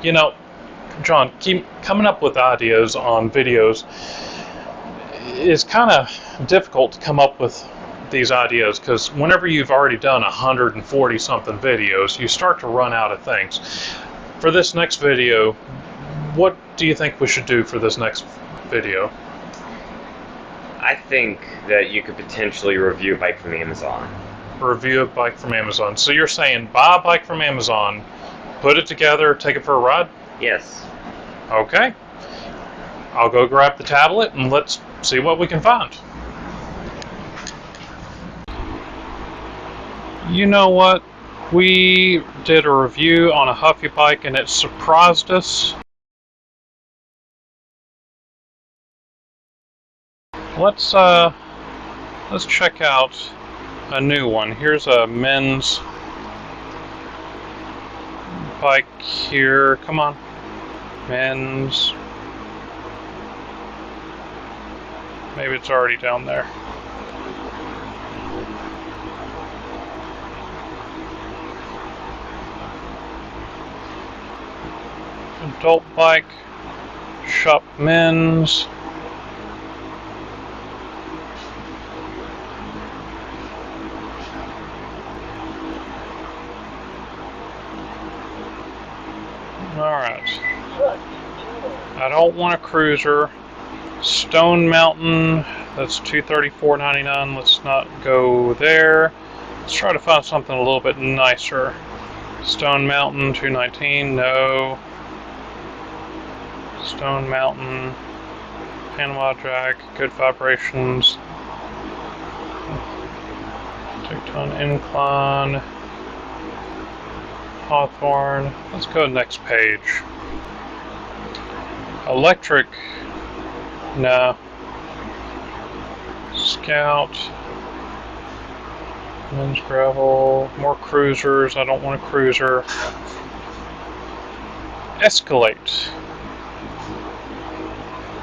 You know, John, keep coming up with ideas on videos is kind of difficult to come up with these ideas, because whenever you've already done 140 something videos, you start to run out of things. For this next video, what do you think we should do for this next video? I think that you could potentially review a bike from Amazon. Review a bike from Amazon. So you're saying buy a bike from Amazon, put it together, take it for a ride? Yes. Okay. I'll go grab the tablet and let's see what we can find. You know what? We did a review on a Huffy bike and it surprised us. Let's check out a new one. Here's a men's bike here. Come on. Men's. Maybe it's already down there. Adult bike. Shop men's. Alright. I don't want a cruiser. Stone Mountain, that's $234.99. Let's not go there. Let's try to find something a little bit nicer. Stone Mountain, $219. No. Stone Mountain, Panama Jack, good vibrations. Two-ton incline. Hawthorne. Let's go next page. Electric. No. Scout. Men's gravel. More cruisers. I don't want a cruiser. Escalate.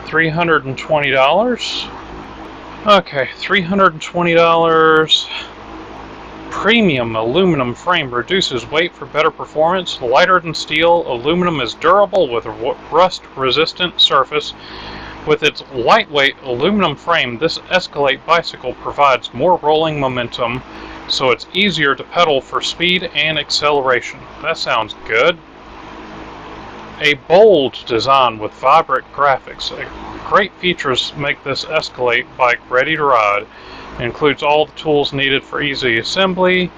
$320. Okay, $320. Premium aluminum frame reduces weight for better performance. Lighter than steel, aluminum is durable with a rust-resistant surface. With its lightweight aluminum frame, this Escalate bicycle provides more rolling momentum, so it's easier to pedal for speed and acceleration. That sounds good. A bold design with vibrant graphics. Great features make this Escalate bike ready to ride. It includes all the tools needed for easy assembly.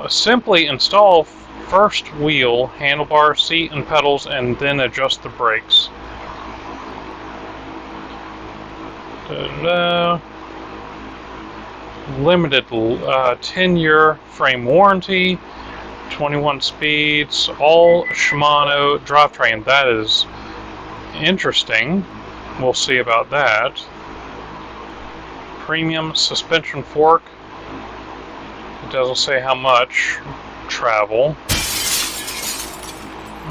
Simply install first wheel, handlebar, seat, and pedals, and then adjust the brakes. Limited 10-year frame warranty, 21 speeds, all Shimano drivetrain. That is interesting. We'll see about that. Premium suspension fork. It doesn't say how much. Travel.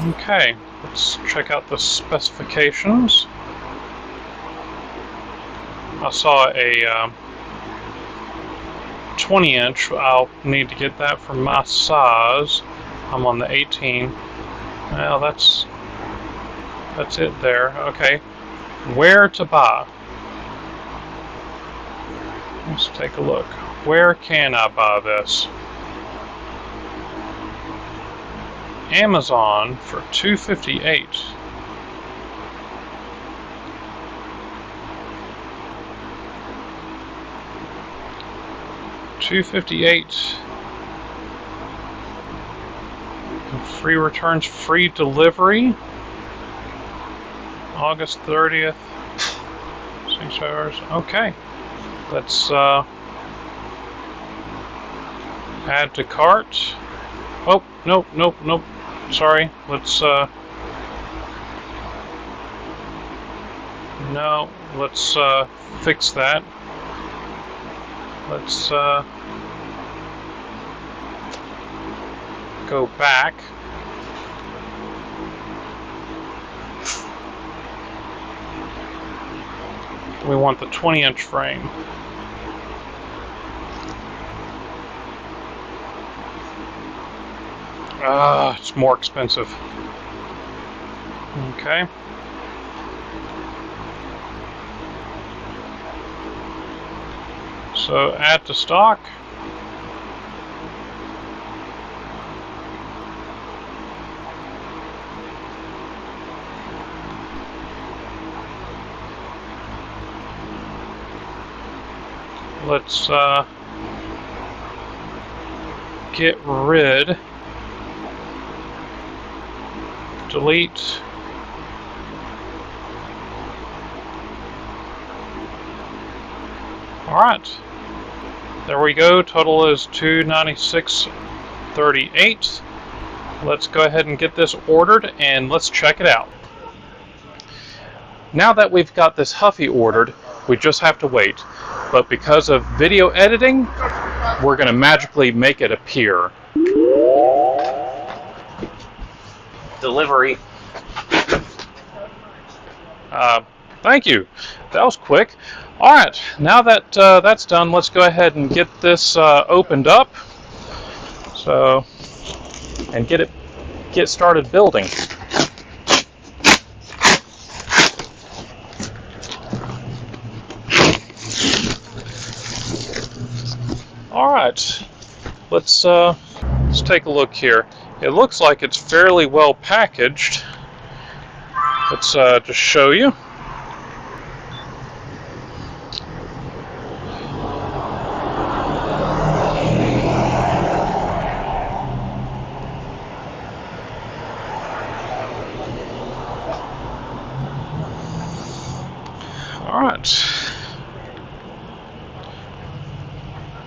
Okay, let's check out the specifications. I saw a 20-inch. I'll need to get that for my size. I'm on the 18. Well, that's it there. Okay, where to buy? Let's take a look. Where can I buy this? Amazon for $258. $258. Free returns, free delivery. August 30th. 6 hours. Okay. Let's add to cart. Oh, nope. Sorry. Let's no, let's fix that. Let's go back. We want the 20-inch frame. It's more expensive. Okay. So add to stock. Let's get rid, delete. All right, there we go. Total is $296.38. Let's go ahead and get this ordered and let's check it out. Now that we've got this Huffy ordered, we just have to wait. But because of video editing, we're going to magically make it appear. Delivery. Thank you. That was quick. All right, now that that's done, let's go ahead and get this opened up. So, and get started building. All right, let's take a look here. It looks like it's fairly well packaged. Let's just show you. All right.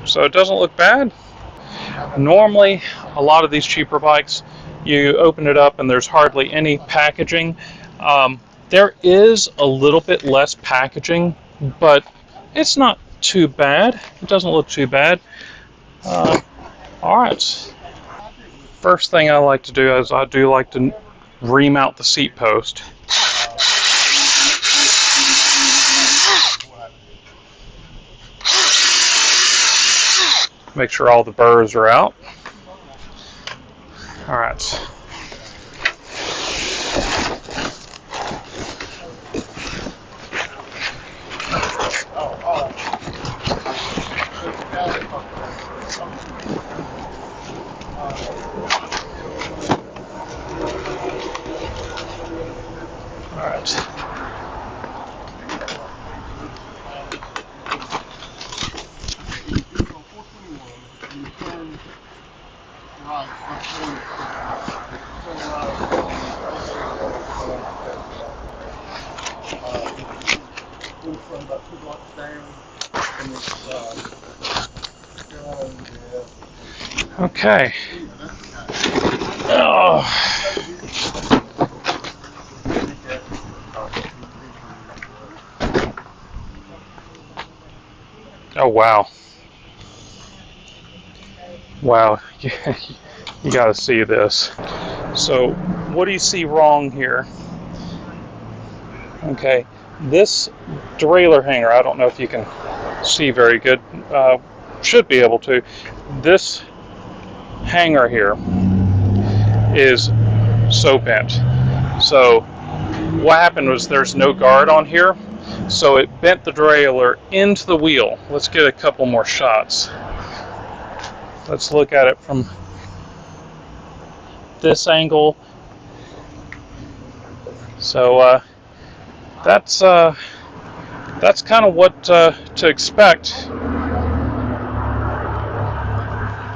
So it doesn't look bad. Normally, a lot of these cheaper bikes, you open it up and there's hardly any packaging. There is a little bit less packaging, but it's not too bad. It doesn't look too bad. All right. First thing I like to do is I do like to remount the seat post. Make sure all the burrs are out. All right. All right. Okay. Oh. Oh wow. Wow. You got to see this. So, what do you see wrong here? Okay, this derailleur hanger, I don't know if you can see very good, should be able to. This hanger here is so bent. So what happened was there's no guard on here, so it bent the derailleur into the wheel. Let's get a couple more shots. Let's look at it from this angle. So that's kind of what to expect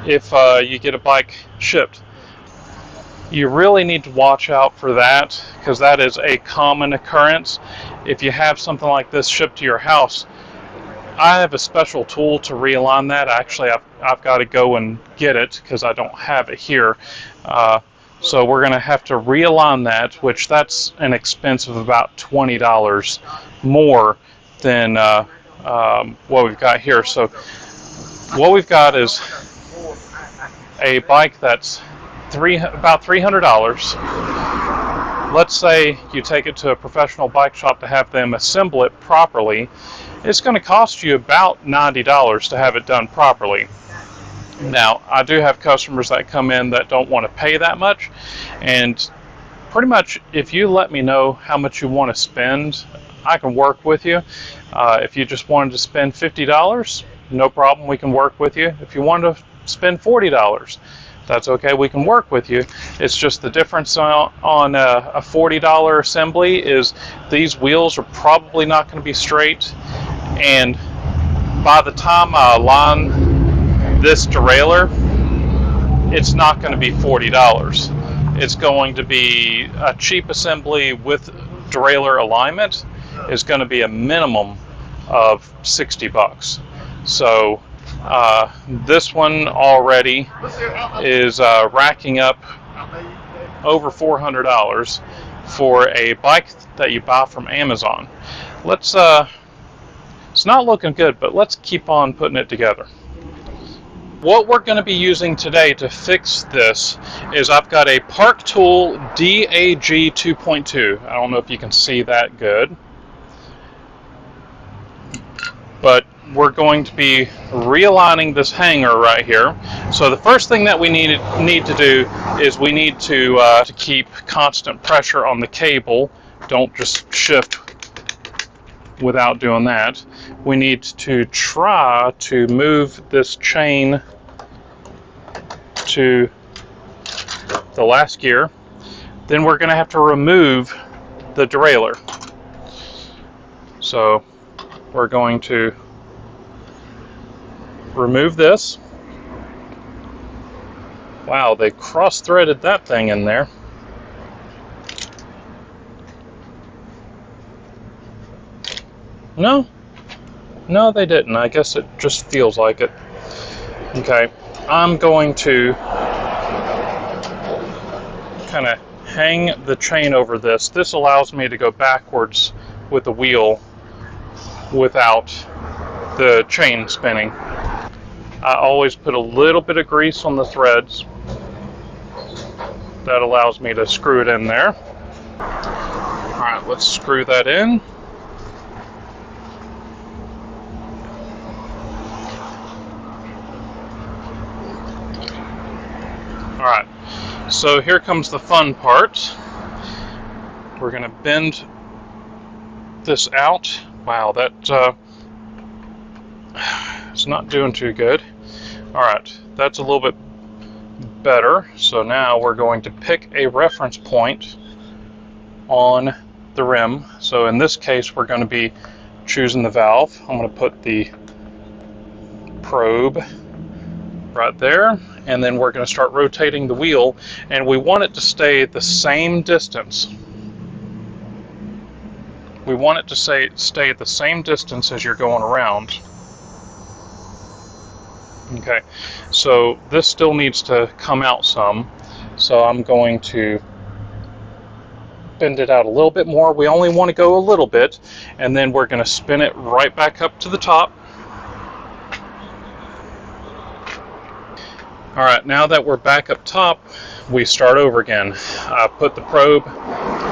if you get a bike shipped. You really need to watch out for that, because that is a common occurrence. If you have something like this shipped to your house, I have a special tool to realign that. Actually, I've got to go and get it because I don't have it here. So we're going to have to realign that, which that's an expense of about $20 more than what we've got here. So what we've got is a bike that's about $300. Let's say you take it to a professional bike shop to have them assemble it properly. It's going to cost you about $90 to have it done properly. Now, I do have customers that come in that don't want to pay that much, and pretty much, if you let me know how much you want to spend, I can work with you. If you just wanted to spend $50, no problem, we can work with you. If you wanted to spend $40, that's okay, we can work with you. It's just the difference on a $40 assembly is these wheels are probably not going to be straight, and by the time I align this derailleur, it's not going to be $40. It's going to be a cheap assembly with derailleur alignment is going to be a minimum of $60. So this one already is racking up over $400 for a bike that you buy from Amazon. Let's it's not looking good, but let's keep on putting it together. What we're going to be using today to fix this is I've got a Park Tool DAG 2.2. I don't know if you can see that good, but we're going to be realigning this hanger right here. So the first thing that we need to do is we need to keep constant pressure on the cable. Don't just shift without doing that. We need to try to move this chain to the last gear. Then we're going to have to remove the derailleur. So we're going to remove this. Wow, they cross-threaded that thing in there. No, they didn't. I guess it just feels like it. Okay, I'm going to kind of hang the chain over this. This allows me to go backwards with the wheel without the chain spinning. I always put a little bit of grease on the threads. That allows me to screw it in there. All right, let's screw that in. Alright, so here comes the fun part. We're going to bend this out. Wow, that it's not doing too good. Alright, that's a little bit better. So now we're going to pick a reference point on the rim. So in this case, we're going to be choosing the valve. I'm going to put the probe right there, and then we're going to start rotating the wheel, and we want it to stay the same distance. We want it to stay at the same distance as you're going around. Okay, so this still needs to come out some, so I'm going to bend it out a little bit more. We only want to go a little bit, and then we're going to spin it right back up to the top. Alright, now that we're back up top, we start over again. I put the probe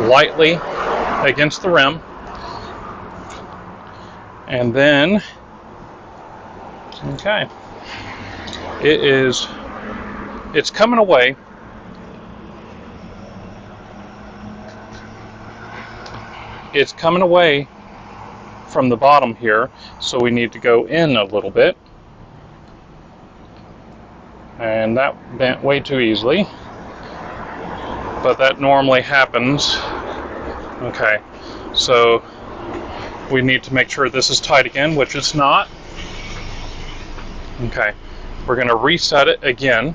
lightly against the rim, and then, okay, it's coming away. It's coming away from the bottom here, so we need to go in a little bit. And that bent way too easily, but that normally happens. Okay, so we need to make sure this is tight again, which it's not. Okay, we're going to reset it again,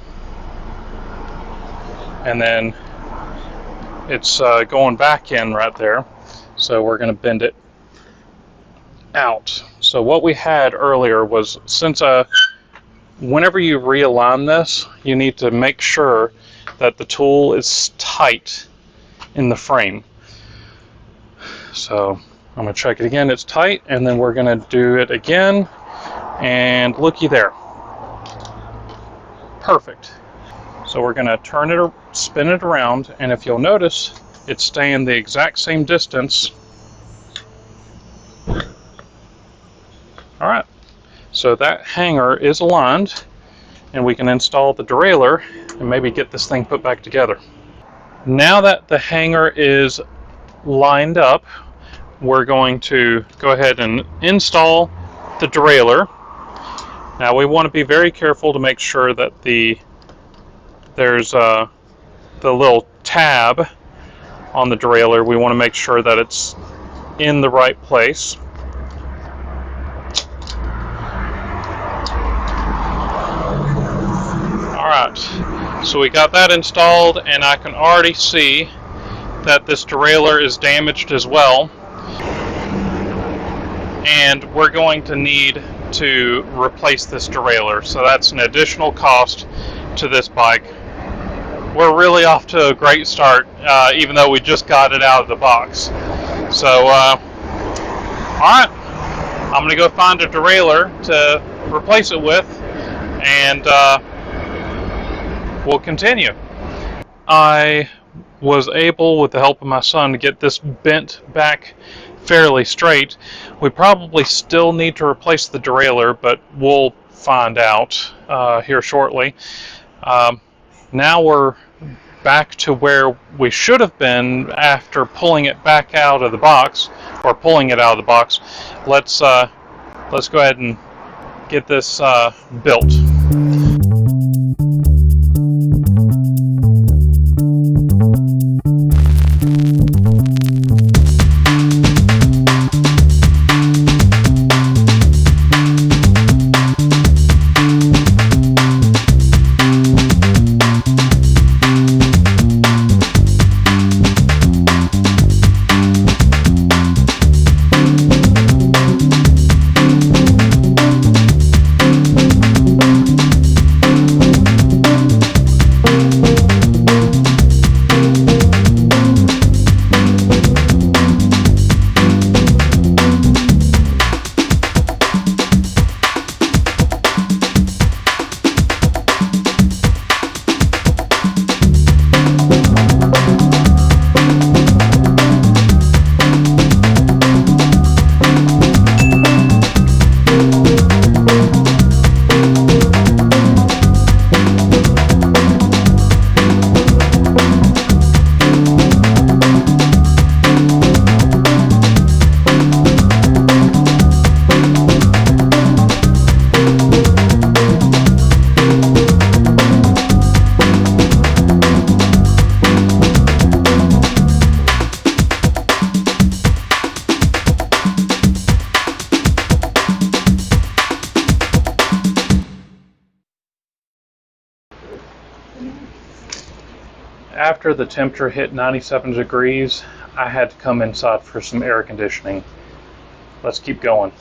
and then it's going back in right there, so we're going to bend it out. So what we had earlier was, whenever you realign this, you need to make sure that the tool is tight in the frame. So I'm going to check it again, it's tight, and then we're going to do it again, and looky there. Perfect. So we're going to spin it around, and if you'll notice, it's staying the exact same distance. Alright. So that hanger is aligned, and we can install the derailleur and maybe get this thing put back together. Now that the hanger is lined up, we're going to go ahead and install the derailleur. Now we want to be very careful to make sure that there's the little tab on the derailleur. We want to make sure that it's in the right place. Alright, so we got that installed, and I can already see that this derailleur is damaged as well. And we're going to need to replace this derailleur, so that's an additional cost to this bike. We're really off to a great start, even though we just got it out of the box. So, alright, I'm going to go find a derailleur to replace it with, and we'll continue. I was able, with the help of my son, to get this bent back fairly straight. We probably still need to replace the derailleur, but we'll find out here shortly. Now we're back to where we should have been after pulling it back out of the box, or pulling it out of the box. Let's go ahead and get this built. After the temperature hit 97 degrees, I had to come inside for some air conditioning. Let's keep going.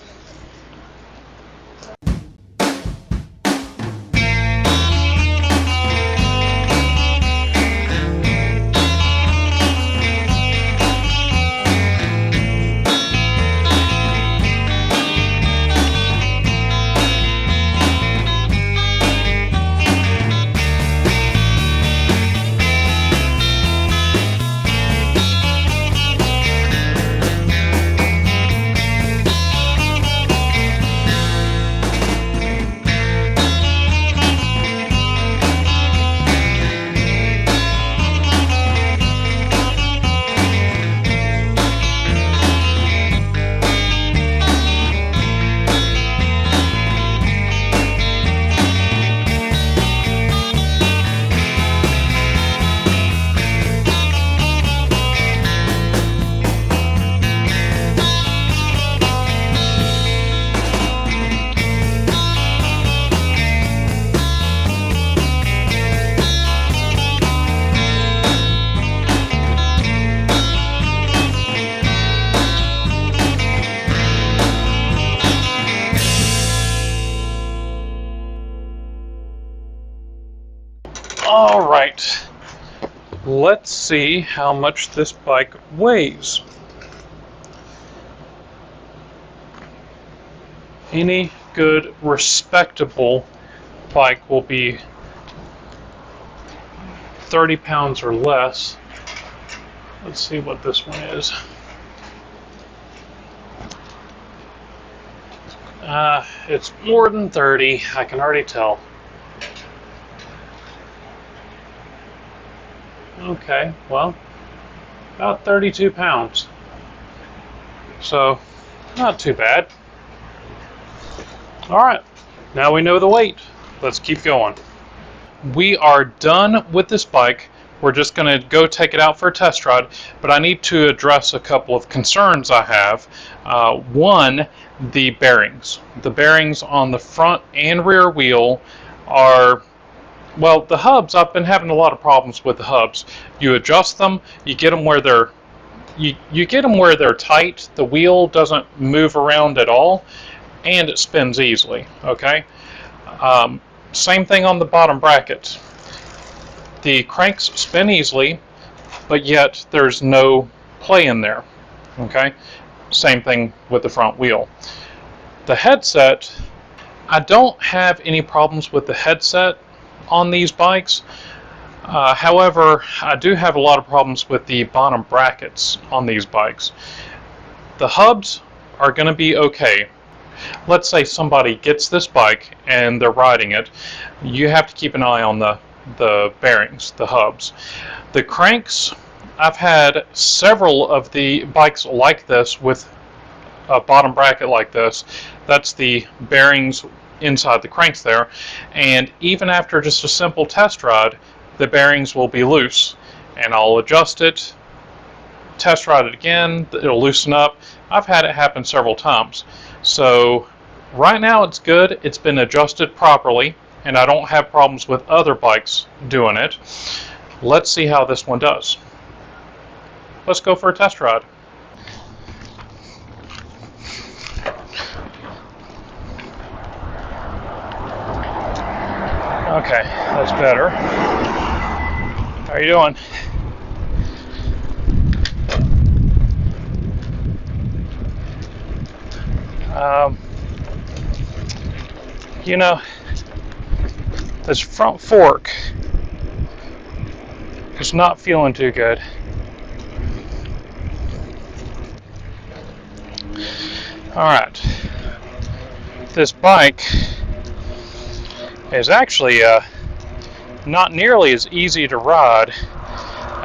All right, let's see how much this bike weighs. Any good, respectable bike will be 30 pounds or less. Let's see what this one is. It's more than 30, I can already tell. Okay, well, about 32 pounds. So, not too bad. Alright, now we know the weight. Let's keep going. We are done with this bike. We're just going to go take it out for a test ride, but I need to address a couple of concerns I have. One, the bearings. The bearings on the front and rear wheel are, well, the hubs, I've been having a lot of problems with the hubs. You adjust them, you get them where they're you get them where they're tight, the wheel doesn't move around at all, and it spins easily, okay? Same thing on the bottom bracket. The cranks spin easily, but yet there's no play in there, okay? Same thing with the front wheel. The headset, I don't have any problems with the headset on these bikes. However, I do have a lot of problems with the bottom brackets on these bikes. The hubs are going to be okay. Let's say somebody gets this bike and they're riding it. You have to keep an eye on the bearings, the hubs. The cranks, I've had several of the bikes like this with a bottom bracket like this. That's the bearings inside the cranks there. And even after just a simple test ride, the bearings will be loose, and I'll adjust it, test ride it again, it'll loosen up. I've had it happen several times. So right now it's good, it's been adjusted properly, and I don't have problems with other bikes doing it. Let's see how this one does. Let's go for a test ride. Okay, that's better. How are you doing? You know, this front fork is not feeling too good. Alright, this bike is actually not nearly as easy to ride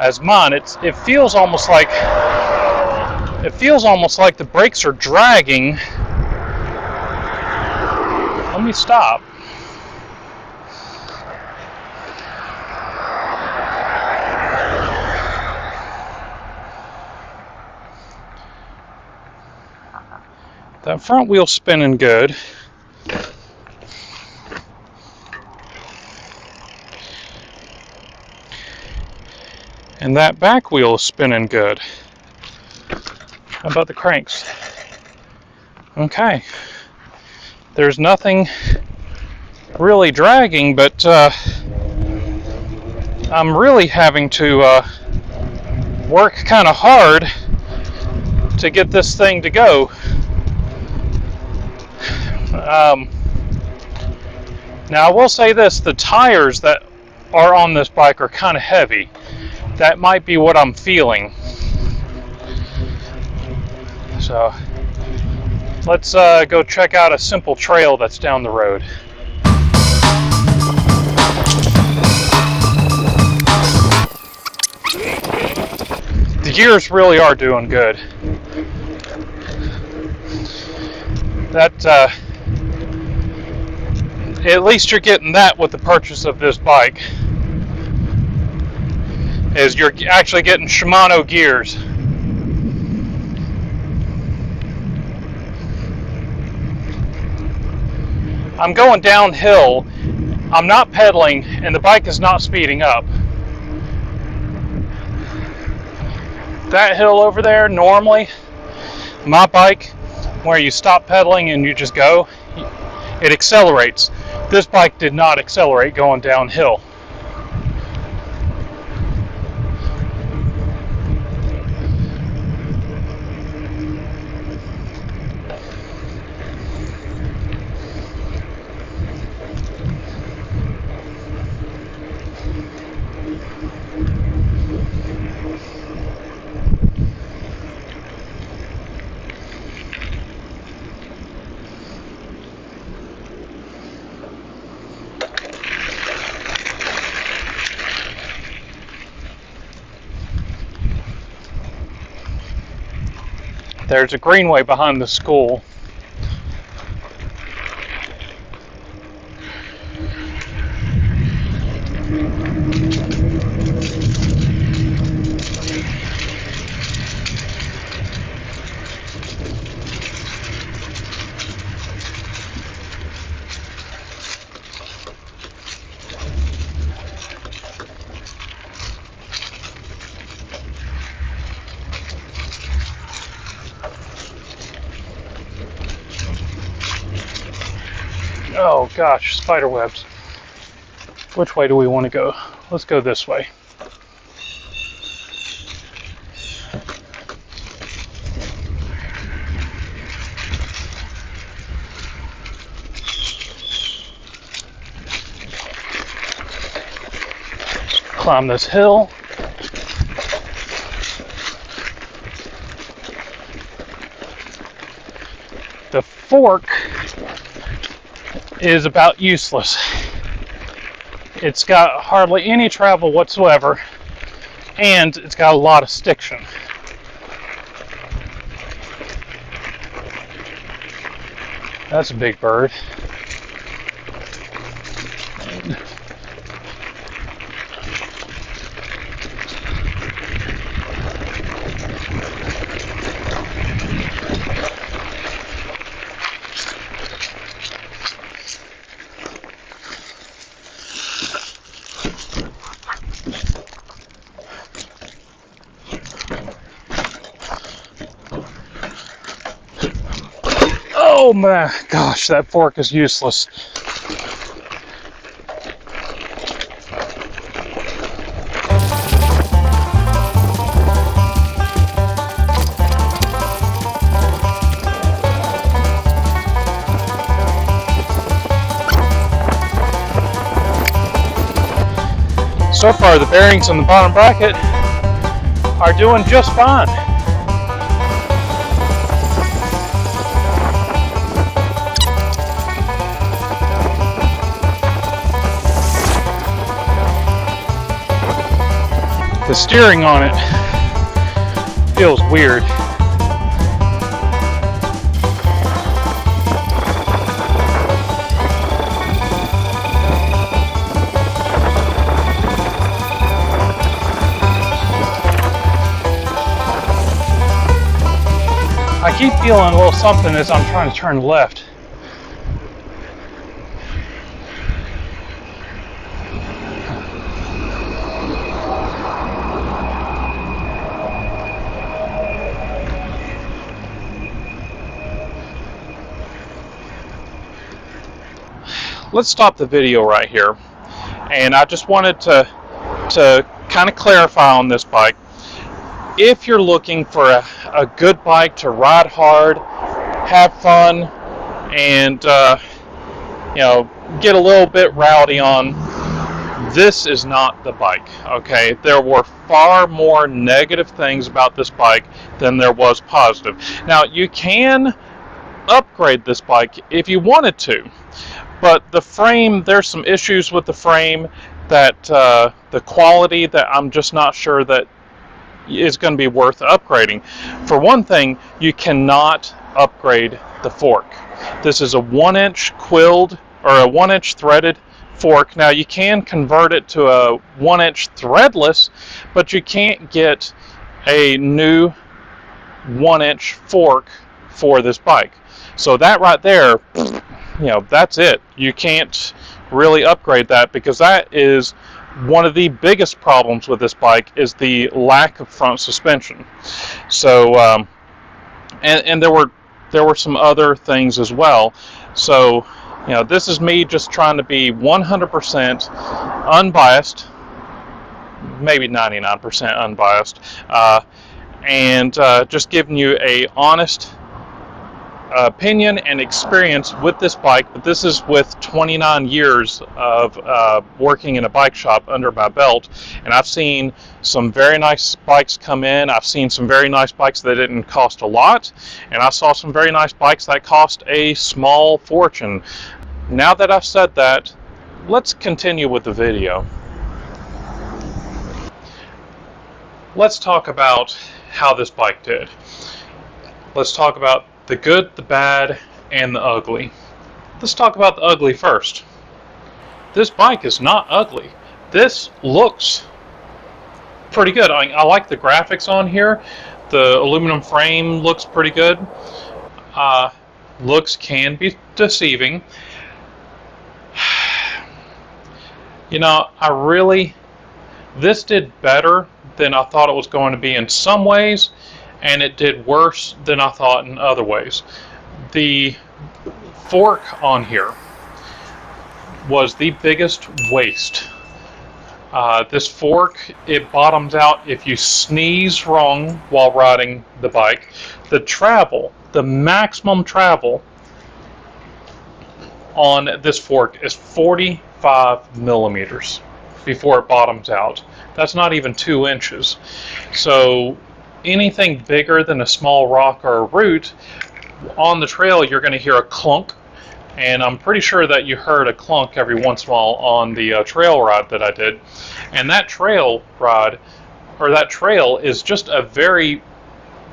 as mine. It feels almost like the brakes are dragging. Let me stop. That front wheel's spinning good. And that back wheel is spinning good. How about the cranks? Okay. There's nothing really dragging, but I'm really having to work kind of hard to get this thing to go. Now I will say this, the tires that are on this bike are kind of heavy. That might be what I'm feeling. So let's go check out a simple trail that's down the road. The gears really are doing good. That at least you're getting that with the purchase of this bike, is you're actually getting Shimano gears. I'm going downhill, I'm not pedaling, and the bike is not speeding up. That hill over there, normally, my bike, where you stop pedaling and you just go, it accelerates. This bike did not accelerate going downhill. There's a greenway behind the school. Oh gosh, spider webs. Which way do we want to go? Let's go this way. Climb this hill. The fork is about useless. It's got hardly any travel whatsoever, and it's got a lot of stiction. That's a big bird. Oh my gosh, that fork is useless. So far, the bearings in the bottom bracket are doing just fine. The steering on it feels weird. I keep feeling a little something as I'm trying to turn left. Let's stop the video right here. And I just wanted to kind of clarify on this bike. If you're looking for a good bike to ride hard, have fun, and you know, get a little bit rowdy on, this is not the bike. Okay, there were far more negative things about this bike than there was positive. Now, you can upgrade this bike if you wanted to, but the frame, there's some issues with the frame that the quality that I'm just not sure that is going to be worth upgrading. For one thing, you cannot upgrade the fork. This is a 1-inch quilled or a 1-inch threaded fork. Now you can convert it to a 1-inch threadless, but you can't get a new 1-inch fork for this bike. So that right there, you know, that's it. You can't really upgrade that, because that is one of the biggest problems with this bike, is the lack of front suspension. So and there were some other things as well. So, you know, this is me just trying to be 100% unbiased, maybe 99% unbiased, and just giving you a honest opinion and experience with this bike. But this is with 29 years of working in a bike shop under my belt, and I've seen some very nice bikes come in. I've seen some very nice bikes that didn't cost a lot, and I saw some very nice bikes that cost a small fortune. Now that I've said that, let's continue with the video. Let's talk about how this bike did. let's talk about the good, the bad, and the ugly. Let's talk about the ugly first. This bike is not ugly. This looks pretty good. I like the graphics on here. The aluminum frame looks pretty good. Looks can be deceiving. You know, this did better than I thought it was going to be in some ways, and it did worse than I thought in other ways. The fork on here was the biggest waste. This fork, it bottoms out if you sneeze wrong while riding the bike. The maximum travel on this fork is 45 millimeters before it bottoms out. That's not even 2 inches. So anything bigger than a small rock or a root, on the trail you're going to hear a clunk, and I'm pretty sure that you heard a clunk every once in a while on the trail ride that I did. And that trail ride, or that trail, is just a very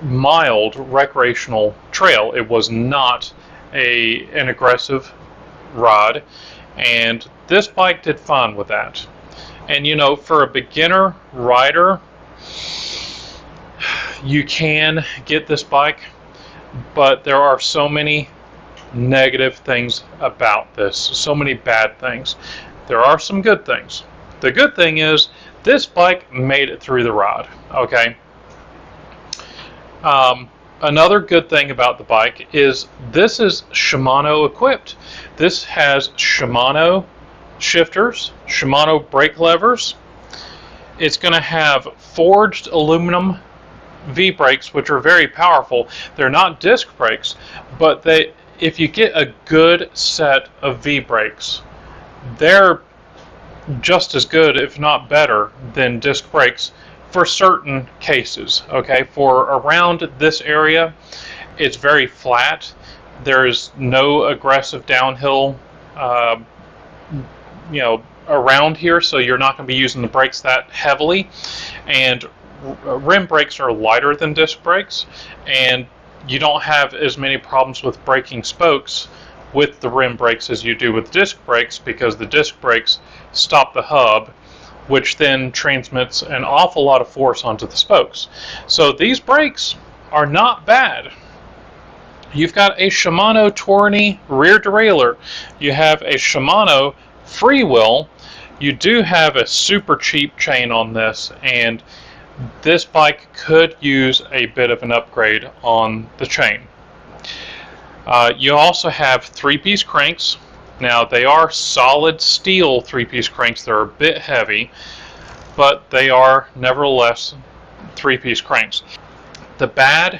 mild recreational trail. It was not an aggressive ride, and this bike did fine with that. And you know, for a beginner rider, you can get this bike, but there are so many negative things about this, so many bad things. There are some good things. The good thing is this bike made it through the ride, okay? Another good thing about the bike is this is Shimano equipped. This has Shimano shifters, Shimano brake levers. It's going to have forged aluminum V-brakes, which are very powerful. They're not disc brakes, but if you get a good set of V-brakes, they're just as good, if not better, than disc brakes for certain cases. Okay, for around this area, it's very flat. There is no aggressive downhill, around here, so you're not going to be using the brakes that heavily. And rim brakes are lighter than disc brakes, and you don't have as many problems with braking spokes with the rim brakes as you do with disc brakes, because the disc brakes stop the hub, which then transmits an awful lot of force onto the spokes. So these brakes are not bad. You've got a Shimano Tourney rear derailleur. You have a Shimano freewheel. You do have a super cheap chain on this, and this bike could use a bit of an upgrade on the chain. You also have 3-piece cranks. Now, they are solid steel 3-piece cranks. They're a bit heavy, but they are nevertheless 3-piece cranks. The bad,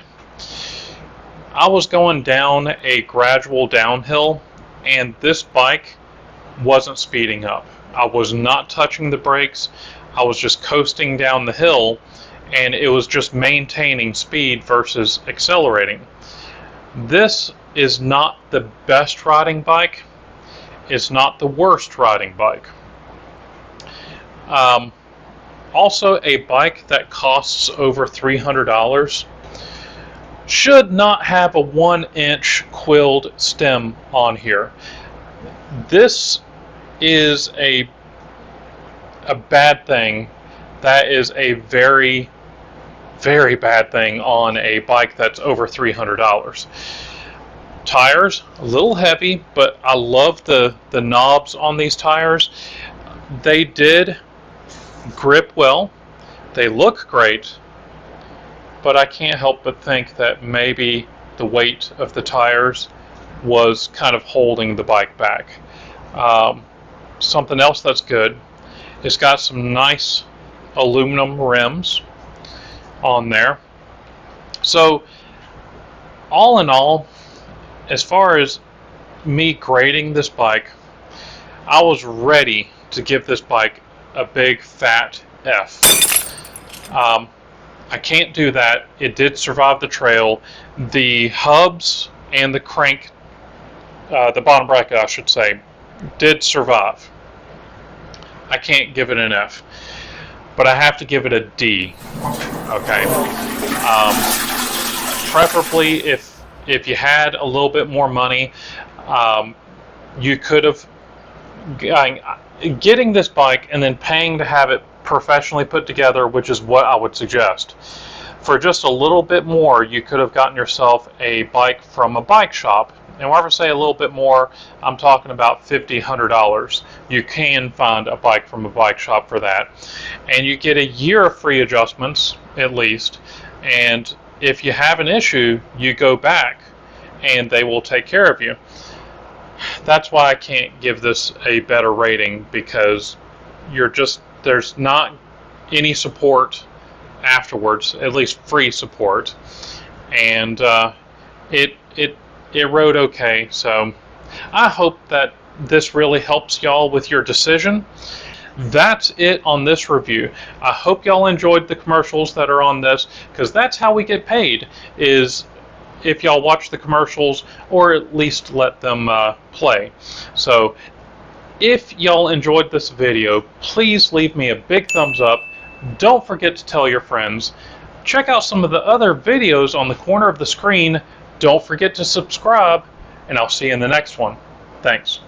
I was going down a gradual downhill, and this bike wasn't speeding up. I was not touching the brakes. I was just coasting down the hill, and it was just maintaining speed versus accelerating. This is not the best riding bike. It's not the worst riding bike. Also, a bike that costs over $300 should not have a 1-inch quilled stem on here. This is a bad thing. That is a very, very bad thing on a bike that's over $300. Tires, a little heavy, but I love the knobs on these tires. They did grip well. They look great, but I can't help but think that maybe the weight of the tires was kind of holding the bike back. Something else that's good, it's got some nice aluminum rims on there. So all in all, as far as me grading this bike, I was ready to give this bike a big fat F. I can't do that. It did survive the trail. The hubs and the crank, the bottom bracket I should say, did survive. I can't give it an F, but I have to give it a D. Okay. preferably if you had a little bit more money, you could have getting this bike and then paying to have it professionally put together, which is what I would suggest. For just a little bit more, you could have gotten yourself a bike from a bike shop. And when I say a little bit more, I'm talking about $50, $100. You can find a bike from a bike shop for that. And you get a year of free adjustments, at least. And if you have an issue, you go back and they will take care of you. That's why I can't give this a better rating, because there's not any support afterwards, at least free support, and it rode okay. So I hope that this really helps y'all with your decision. That's it on this review. I hope y'all enjoyed the commercials that are on this, because that's how we get paid, is if y'all watch the commercials or at least let them play. So if y'all enjoyed this video, please leave me a big thumbs up. Don't forget to tell your friends. Check out some of the other videos on the corner of the screen. Don't forget to subscribe, and I'll see you in the next one. Thanks.